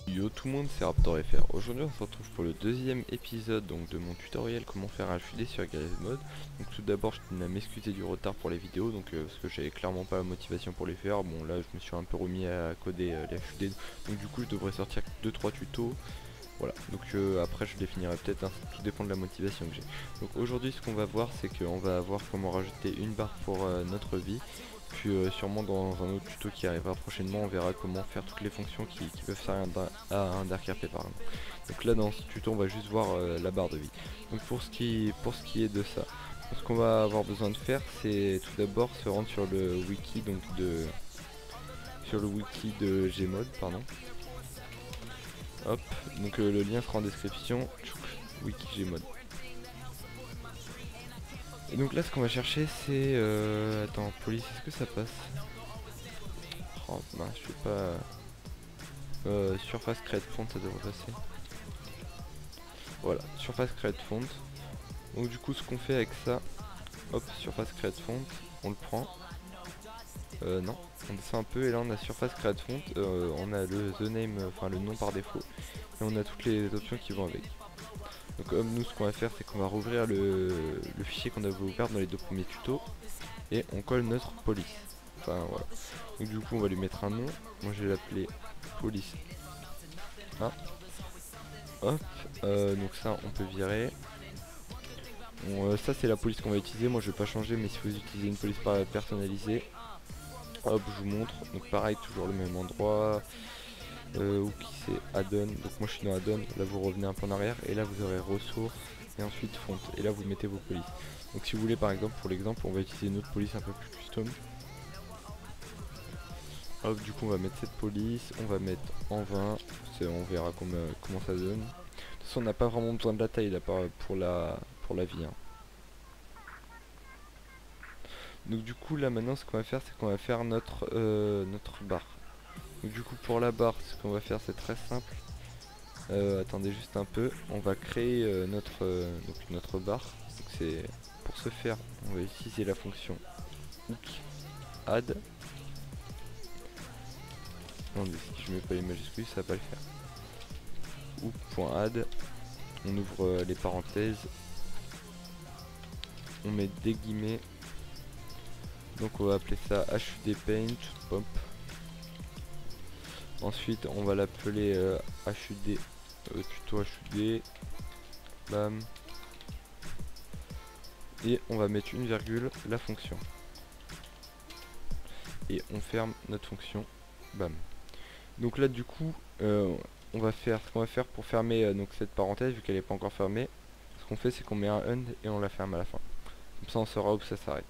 Yo tout le monde, c'est RaptorFR. Aujourd'hui on se retrouve pour le deuxième épisode donc, de mon tutoriel comment faire un HUD sur Garry's Mod. Donc tout d'abord je tenais à m'excuser du retard pour les vidéos parce que j'avais clairement pas la motivation pour les faire. Bon là je me suis un peu remis à coder les HUD, donc du coup je devrais sortir 2-3 tutos. Voilà, donc après je les finirai peut-être, hein, tout dépend de la motivation que j'ai. Donc aujourd'hui ce qu'on va voir c'est qu'on va voir comment rajouter une barre pour notre vie. Puis sûrement dans un autre tuto qui arrivera prochainement on verra comment faire toutes les fonctions qui peuvent servir à un Dark RP par exemple. Donc là dans ce tuto on va juste voir la barre de vie. Donc pour ce qui est de ça, ce qu'on va avoir besoin de faire c'est tout d'abord se rendre sur le wiki de Gmod pardon. Hop, donc le lien sera en description, wiki Gmod. Et donc là ce qu'on va chercher c'est attends, police, est-ce que ça passe? Oh bah je sais pas. Surface create font, ça devrait passer. Voilà, surface create font. Donc du coup ce qu'on fait avec ça, hop, surface create font, on le prend. Non, on descend un peu et là on a surface create font, on a le the name, enfin le nom par défaut, et on a toutes les options qui vont avec. Donc comme nous ce qu'on va faire c'est qu'on va rouvrir le fichier qu'on avait ouvert dans les deux premiers tutos et on colle notre police. Enfin voilà. Donc du coup on va lui mettre un nom, moi je vais l'appeler police. Ah. Hop, donc ça on peut virer. Bon, ça c'est la police qu'on va utiliser, moi je vais pas changer, mais si vous utilisez une police personnalisée, hop je vous montre, donc pareil toujours le même endroit, ou qui c'est add-on, donc moi je suis dans add-on, là vous revenez un peu en arrière, et là vous aurez ressources, et ensuite font, et là vous mettez vos polices. Donc si vous voulez par exemple, pour l'exemple, on va utiliser une autre police un peu plus custom. Hop, du coup on va mettre cette police, on va mettre en 20, on verra comment ça donne. De toute façon on n'a pas vraiment besoin de la taille là pour la vie. Hein. Donc du coup là maintenant ce qu'on va faire c'est qu'on va faire notre barre. Donc du coup pour la barre ce qu'on va faire c'est très simple. Attendez juste un peu, on va créer notre barre. Donc c'est pour ce faire on va utiliser la fonction hook add. Non mais si je mets pas les majuscules ça va pas le faire. Hook.add, on ouvre les parenthèses, on met des guillemets. Donc on va appeler ça HUD paint, pop. Ensuite on va l'appeler HUD, tuto HUD, bam. Et on va mettre une virgule, la fonction. Et on ferme notre fonction, bam. Donc là du coup, on va faire ce qu'on va faire pour fermer donc cette parenthèse, vu qu'elle n'est pas encore fermée. Ce qu'on fait c'est qu'on met un end et on la ferme à la fin. Comme ça on saura où ça s'arrête.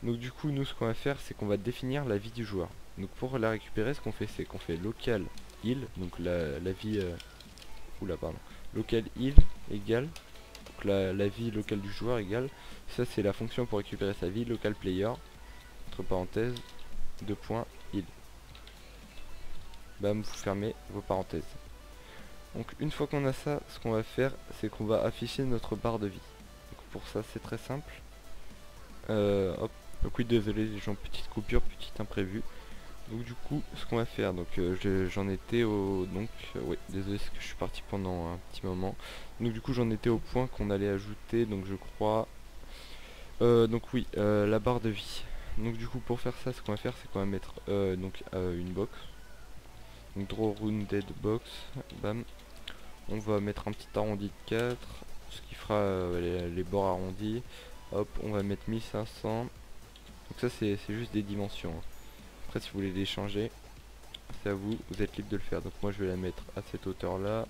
Donc du coup nous ce qu'on va faire c'est qu'on va définir la vie du joueur. Donc pour la récupérer ce qu'on fait c'est qu'on fait local heal, donc la vie oula pardon, local heal égale, donc la vie locale du joueur égale, ça c'est la fonction pour récupérer sa vie, local player, entre parenthèses, 2 points heal. Bam, vous fermez vos parenthèses. Donc une fois qu'on a ça, ce qu'on va faire c'est qu'on va afficher notre barre de vie. Donc pour ça c'est très simple. Hop. Donc oui désolé les gens, petite coupure, petit imprévu. Donc du coup ce qu'on va faire, donc j'en étais au... Donc ouais désolé parce que je suis parti pendant un petit moment. Donc du coup j'en étais au point qu'on allait ajouter, donc je crois... donc oui, la barre de vie. Donc du coup pour faire ça ce qu'on va faire c'est qu'on va mettre une box. Donc draw rounded box, bam. On va mettre un petit arrondi de 4, ce qui fera les bords arrondis. Hop, on va mettre 1500. Donc ça c'est juste des dimensions. Hein. Après si vous voulez les changer, c'est à vous, vous êtes libre de le faire. Donc moi je vais la mettre à cette hauteur là.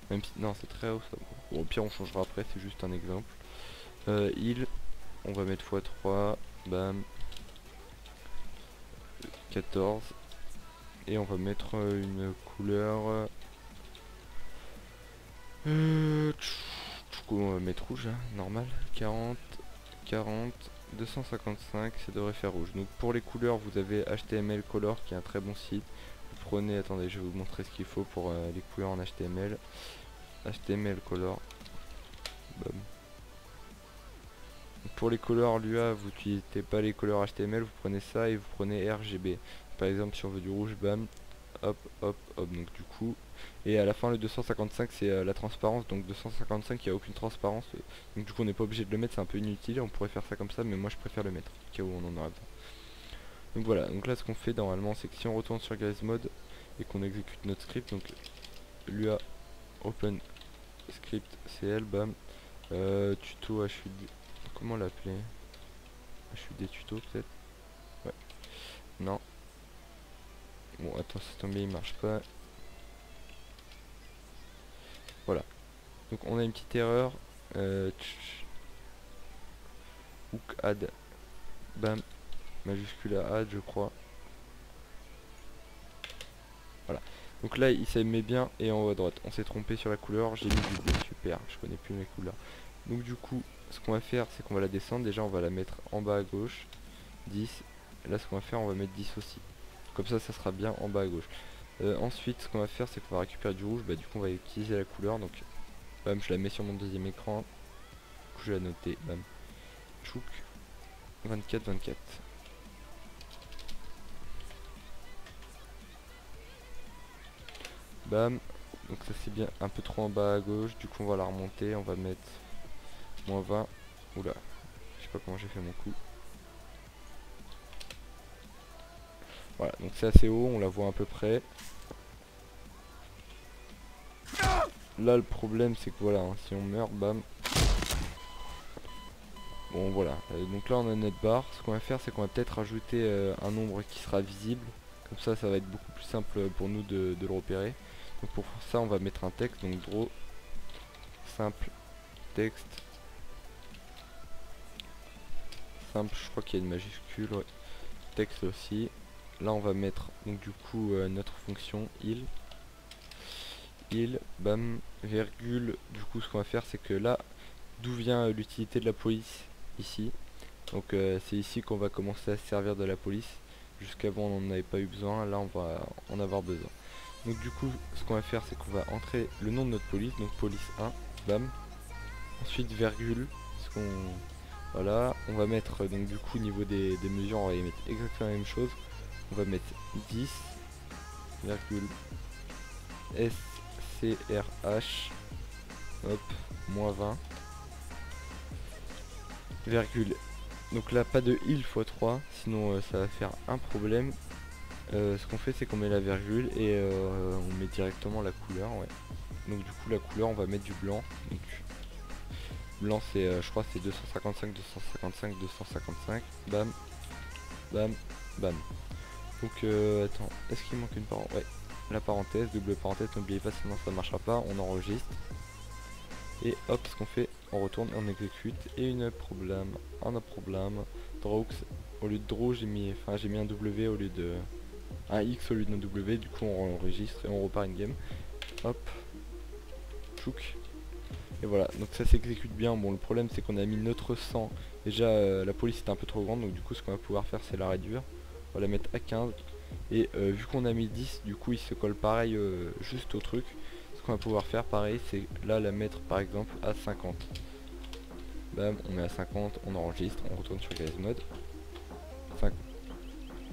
Même si, non c'est très haut ça. Bon, au pire on changera après, c'est juste un exemple. Heal, on va mettre x3, bam. 14. Et on va mettre une couleur... on va mettre rouge, hein, normal. 40, 40, 255, ça devrait faire rouge. Donc pour les couleurs, vous avez HTML Color qui est un très bon site. Vous prenez, attendez, je vais vous montrer ce qu'il faut pour les couleurs en HTML. HTML Color. Bam. Pour les couleurs Lua, vous n'utilisez pas les couleurs HTML, vous prenez ça et vous prenez RGB. Par exemple, si on veut du rouge, bam, hop, hop, hop. Donc du coup, et à la fin le 255 c'est la transparence. Donc 255 il n'y a aucune transparence. Donc du coup on n'est pas obligé de le mettre, c'est un peu inutile. On pourrait faire ça comme ça, mais moi je préfère le mettre, au cas où on en aura besoin. Donc voilà, donc là ce qu'on fait normalement c'est que si on retourne sur Garry's Mod et qu'on exécute notre script, donc l'UA open script cl, bam, tuto HUD, comment l'appeler, HUD tuto peut-être, ouais, non, bon attends c'est tombé, il marche pas, voilà, donc on a une petite erreur, hook add, bam, majuscule à add je crois, voilà. Donc là il s'aimait bien et en haut à droite on s'est trompé sur la couleur, j'ai mis du bleu, super, je connais plus mes couleurs. Donc du coup ce qu'on va faire c'est qu'on va la descendre, déjà on va la mettre en bas à gauche, 10, là ce qu'on va faire on va mettre 10 aussi, comme ça ça sera bien en bas à gauche. Ensuite ce qu'on va faire c'est qu'on va récupérer du rouge, bah du coup on va utiliser la couleur, donc bam je la mets sur mon deuxième écran, du coup je vais la noter, bam, chouk, 24, 24. Bam, donc ça c'est bien un peu trop en bas à gauche, du coup on va la remonter, on va mettre moins 20, oula, je sais pas comment j'ai fait mon coup. Voilà, donc c'est assez haut, on la voit à peu près. Là le problème c'est que voilà, hein, si on meurt, bam. Bon voilà, donc là on a notre barre, ce qu'on va faire c'est qu'on va peut-être rajouter un nombre qui sera visible. Comme ça ça va être beaucoup plus simple pour nous de le repérer. Donc pour ça on va mettre un texte, donc draw, simple, texte, simple, je crois qu'il y a une majuscule, ouais. Texte aussi. Là on va mettre donc du coup notre fonction il, bam, virgule, du coup ce qu'on va faire c'est que là, d'où vient l'utilité de la police, ici, donc c'est ici qu'on va commencer à se servir de la police, jusqu'avant on n'en avait pas eu besoin, là on va en avoir besoin. Donc du coup ce qu'on va faire c'est qu'on va entrer le nom de notre police, donc police 1, bam, ensuite virgule, ce qu'on... Voilà, on va mettre donc du coup au niveau des mesures on va y mettre exactement la même chose, on va mettre 10, virgule, SCRH, hop, moins 20, virgule. Donc là pas de il x 3, sinon ça va faire un problème. Ce qu'on fait c'est qu'on met la virgule et on met directement la couleur, ouais. Donc du coup la couleur on va mettre du blanc. Donc blanc c'est je crois c'est 255, 255, 255, bam, bam, bam. Donc attends, est-ce qu'il manque une parenthèse? Ouais, la parenthèse, double parenthèse, n'oubliez pas sinon ça ne marchera pas, on enregistre. Et hop, ce qu'on fait, on retourne, on exécute, et un problème, draw, au lieu de draw j'ai mis un W au lieu de, un X au lieu d'un W, du coup on enregistre et on repart une game, hop, chouk, et voilà, donc ça s'exécute bien. Bon le problème c'est qu'on a mis notre 100, déjà la police est un peu trop grande, donc du coup ce qu'on va pouvoir faire c'est la réduire, on va la mettre à 15, et vu qu'on a mis 10, du coup il se colle pareil juste au truc. Ce qu'on va pouvoir faire pareil c'est là la mettre par exemple à 50, bam on met à 50, on enregistre, on retourne sur Garry's Mod, 5.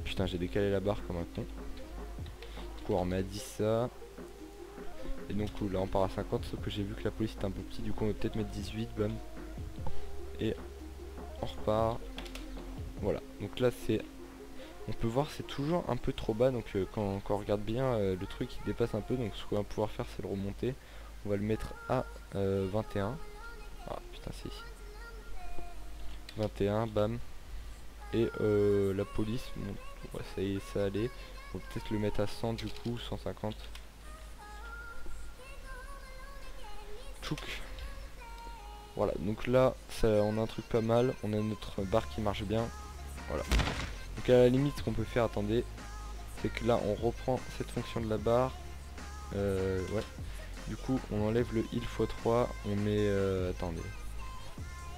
Putain j'ai décalé la barre comme un con, du coup on remet à 10 ça, et donc là on part à 50, sauf que j'ai vu que la police était un peu petit, du coup on va peut-être mettre 18, bam, et on repart, voilà, donc là c'est, on peut voir c'est toujours un peu trop bas, donc quand on regarde bien le truc il dépasse un peu, donc ce qu'on va pouvoir faire c'est le remonter, on va le mettre à 21, ah putain c'est ici, 21, bam, et la police, bon, ouais, ça y est ça allait, on va peut-être le mettre à 100 du coup, 150, tchouk. Voilà, donc là ça, on a un truc pas mal, on a notre barre qui marche bien, voilà. Donc à la limite ce qu'on peut faire, attendez, c'est que là on reprend cette fonction de la barre, ouais, du coup on enlève le il x 3, on met, attendez,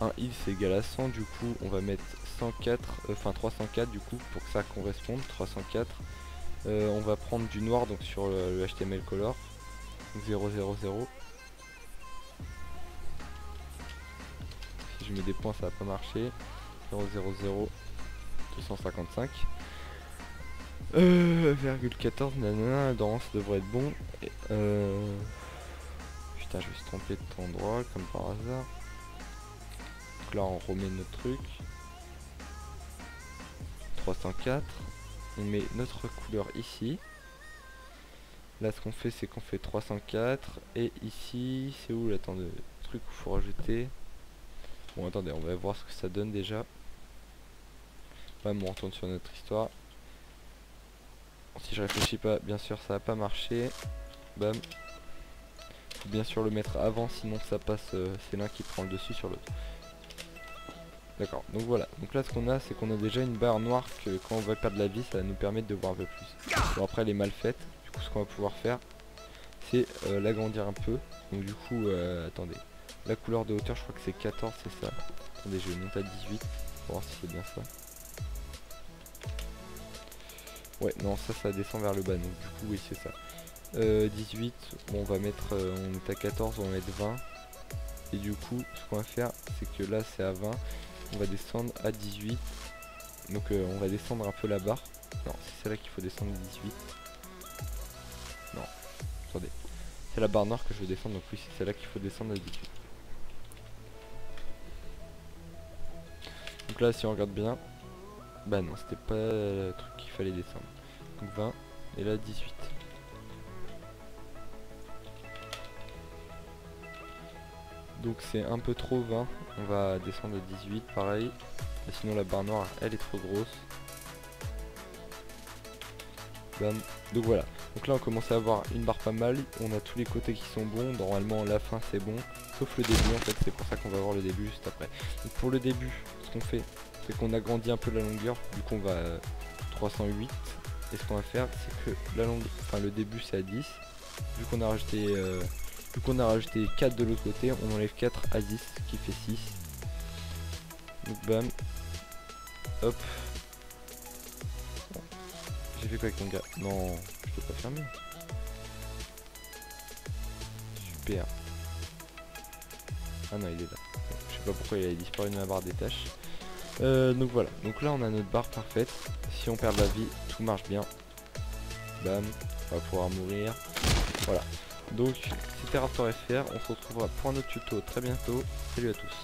un il c'est égal à 100, du coup on va mettre 104, enfin 304 du coup pour que ça corresponde, 304, on va prendre du noir donc sur le HTML color, 000, si je mets des points ça va pas marcher, 000, 255, Virgule 14, nanana, dans ça devrait être bon. Et, putain, je vais se tromper de ton endroit, comme par hasard. Donc là, on remet notre truc. 304. On met notre couleur ici. Là, ce qu'on fait, c'est qu'on fait 304. Et ici, c'est où, là, attendez, le truc où il faut rajouter. Bon, attendez, on va voir ce que ça donne déjà. Bam, on retourne sur notre histoire. Si je réfléchis pas, bien sûr, ça va pas marcher. Bam. Faut bien sûr le mettre avant, sinon ça passe, c'est l'un qui prend le dessus sur l'autre. D'accord, donc voilà. Donc là, ce qu'on a, c'est qu'on a déjà une barre noire que quand on va perdre la vie, ça va nous permettre de voir un peu plus. Bon, après, elle est mal faite. Du coup, ce qu'on va pouvoir faire, c'est l'agrandir un peu. Donc du coup, attendez. La couleur de hauteur, je crois que c'est 14, c'est ça. Attendez, je vais monter à 18 pour voir si c'est bien ça. Ouais, non, ça descend vers le bas, donc du coup, oui, c'est ça. 18, bon, on va mettre, on est à 14, on va mettre 20. Et du coup, ce qu'on va faire, c'est que là, c'est à 20. On va descendre à 18. Donc, on va descendre un peu la barre. Non, c'est celle-là qu'il faut descendre à 18. Non, attendez. C'est la barre noire que je veux descendre, donc oui, c'est celle-là qu'il faut descendre à 18. Donc là, si on regarde bien, bah non, c'était pas le truc qu'il fallait descendre. Donc 20, et là 18. Donc c'est un peu trop 20, on va descendre à 18, pareil. Et sinon la barre noire, elle est trop grosse. Bam. Donc voilà, donc là on commence à avoir une barre pas mal, on a tous les côtés qui sont bons, normalement la fin c'est bon, sauf le début en fait, c'est pour ça qu'on va voir le début juste après. Donc pour le début, ce qu'on fait, c'est qu'on agrandit un peu la longueur, du coup on va 308, et ce qu'on va faire, c'est que la longueur, enfin le début c'est à 10, vu qu'on a rajouté 4 de l'autre côté, on enlève 4 à 10, ce qui fait 6. Donc bam, hop. J'ai fait quoi avec mon gars? Non, je peux pas fermer. Super. Ah non, il est là. Je sais pas pourquoi il a disparu de ma barre des tâches. Donc voilà, donc là on a notre barre parfaite. Si on perd la vie, tout marche bien. Bam, on va pouvoir mourir. Voilà. Donc c'était Raptor FR, on se retrouvera pour un autre tuto très bientôt. Salut à tous.